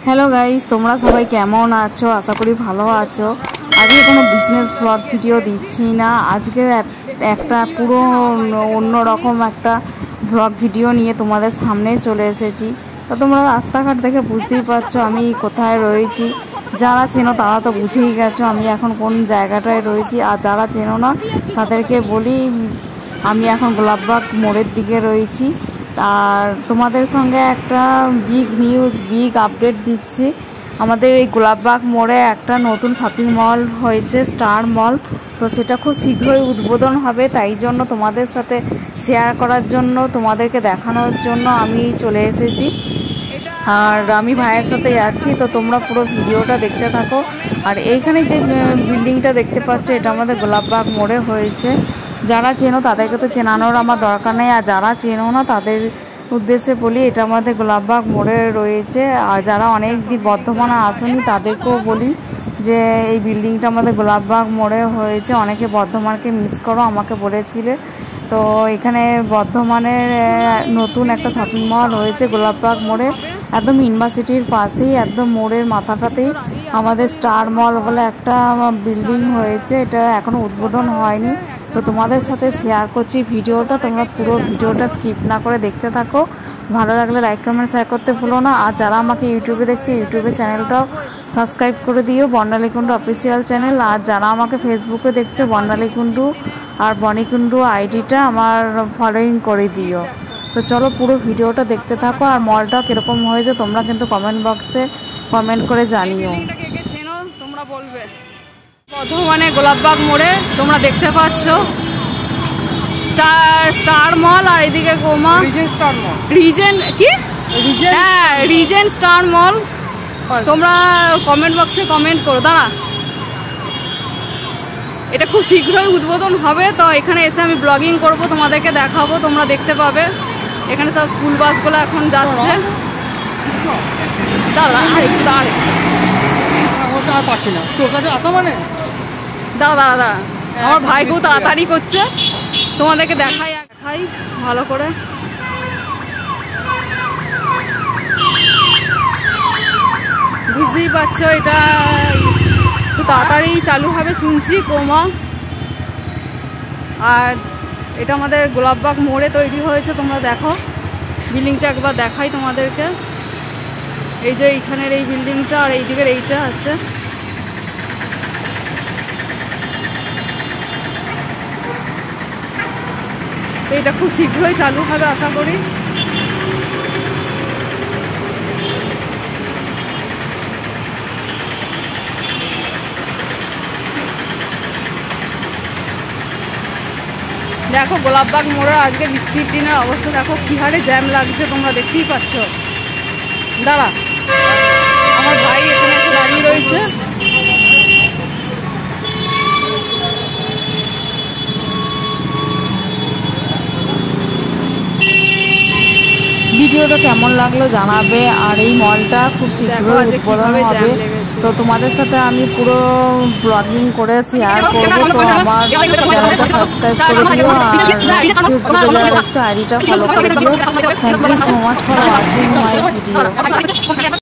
Hello guys, তোমরা সবাই কেমন আছো? আশা করি ভালো আছো। আজকে কোনো বিজনেস ব্লগ ভিডিও দিচ্ছি না, আজকে একটা পুরো অন্যরকম একটা ব্লগ ভিডিও নিয়ে তোমাদের সামনে চলে এসেছি। তো তোমরা রাস্তাঘাট দেখে বুঝতেই পারছো আমি কোথায় রয়েছি। যারা চেনো তারা তো বুঝেই গেছো আমি এখন কোন জায়গাটায় রয়েছি, আর যারা চেনো না তাদেরকে বলি আমি এখন গোলাপবাগ মোড়ের দিকে রয়েছি। আর তোমাদের সঙ্গে একটা বিগ নিউজ, বিগ আপডেট দিচ্ছি। আমাদের এই গোলাপবাগ মোড়ে একটা নতুন শপিং মল হয়েছে, স্টার মল। তো সেটা খুব শীঘ্রই উদ্বোধন হবে, তাই জন্য তোমাদের সাথে শেয়ার করার জন্য, তোমাদেরকে দেখানোর জন্য আমি চলে এসেছি। আর আমি ভাইয়ের সাথে যাচ্ছি, তো তোমরা পুরো ভিডিওটা দেখতে থাকো। আর এইখানে যে বিল্ডিংটা দেখতে পাচ্ছ এটা আমাদের গোলাপবাগ মোড়ে হয়েছে। যারা চেনো তাদেরকে তো চেনানোর আমার দরকার নেই, আর যারা চেনো না তাদের উদ্দেশ্যে বলি এটা আমাদের গোলাপবাগ মোড়ে রয়েছে। আর যারা অনেক দিন বর্ধমানে আসেনি তাদেরকেও বলি যে এই বিল্ডিংটা আমাদের গোলাপবাগ মোড়ে হয়েছে। অনেকে বর্ধমানকে মিস করো আমাকে বলেছিলে। তো এখানে বর্ধমানের নতুন একটা শপিং মল হয়েছে গোলাপবাগ মোড়ে, একদম ইউনিভার্সিটির পাশেই, একদম মোড়ের মাথাটাতেই আমাদের স্টার মল বলে একটা বিল্ডিং হয়েছে। এটা এখনও উদ্বোধন হয়নি, তো তোমাদের সাথে শেয়ার করছি ভিডিওটা। তোমরা পুরো ভিডিওটা স্কিপ না করে দেখতে থাকো। ভালো লাগলে লাইক কমেন্ট শেয়ার করতে ভুলো না। আর যারা আমাকে ইউটিউবে দেখছে ইউটিউবের চ্যানেলটাও সাবস্ক্রাইব করে দিও, বর্ণালী কুণ্ডু অফিসিয়াল চ্যানেল। আর যারা আমাকে ফেসবুকে দেখছে বর্ণালী কুণ্ডু আর বনি কুণ্ডু আইডিটা আমার ফলোইং করে দিও। তো চলো পুরো ভিডিওটা দেখতে থাকো। আর মলটা কীরকম হয়েছে তোমরা কিন্তু কমেন্ট বক্সে কমেন্ট করে জানিও। তোমরা বলবে বর্ধমানে গোলাপবাগ মোড়ে তোমরা দেখতে পাচ্ছ স্টার মল, আর এদিকে গোমা রিজেন্ট কি, হ্যাঁ রিজেন্ট স্টার মল। তোমরা কমেন্ট বক্সে কমেন্ট করো। দাঁড়া, এটা খুব শীঘ্রই উদ্বোধন হবে, তো এখানে এসে আমি ব্লগিং করব, তোমাদেরকে দেখাবো, তোমরা দেখতে পাবে। এখানে সব স্কুল বাসগুলো এখন যাচ্ছে। দাঁড়া দাঁড়া, আমার ভাই খুব তাড়াতাড়ি করছে, তোমাদেরকে দেখাই ভালো করে। বুঝতেই পারছো এটা একটু তাড়াতাড়ি চালু হবে শুনছি ক্রোমা। আর এটা আমাদের গোলাপবাগ মোড়ে তৈরি হয়েছে, তোমরা দেখো বিল্ডিংটা একবার দেখাই তোমাদেরকে। এই যে এইখানের এই বিল্ডিংটা আর এই দিকের এইটা আছে। এটা খুব শীঘ্রই চালু হবে আশা করি। দেখো গোলাপবাগ মোড়ে আজকে বৃষ্টির দিনের অবস্থা দেখো কি হারে জ্যাম লাগছে, তোমরা দেখতেই পাচ্ছ। দাঁড়া, আমার ভাই এখানে এসে দাঁড়িয়ে রয়েছে। ভিডিওটা কেমন লাগলো জানাবে। আর এই মলটা খুব শীঘ্রই উদ্বোধন হবে, তো তোমাদের সাথে আমি পুরো ব্লগিং করে শেয়ার করবো। তো আমার চ্যানেলটা সাবস্ক্রাইব করে দিও, আর ফেসবুকে যারা দেখছো আইডিটা ফলো করে দিও। Thank you so much for watching my video.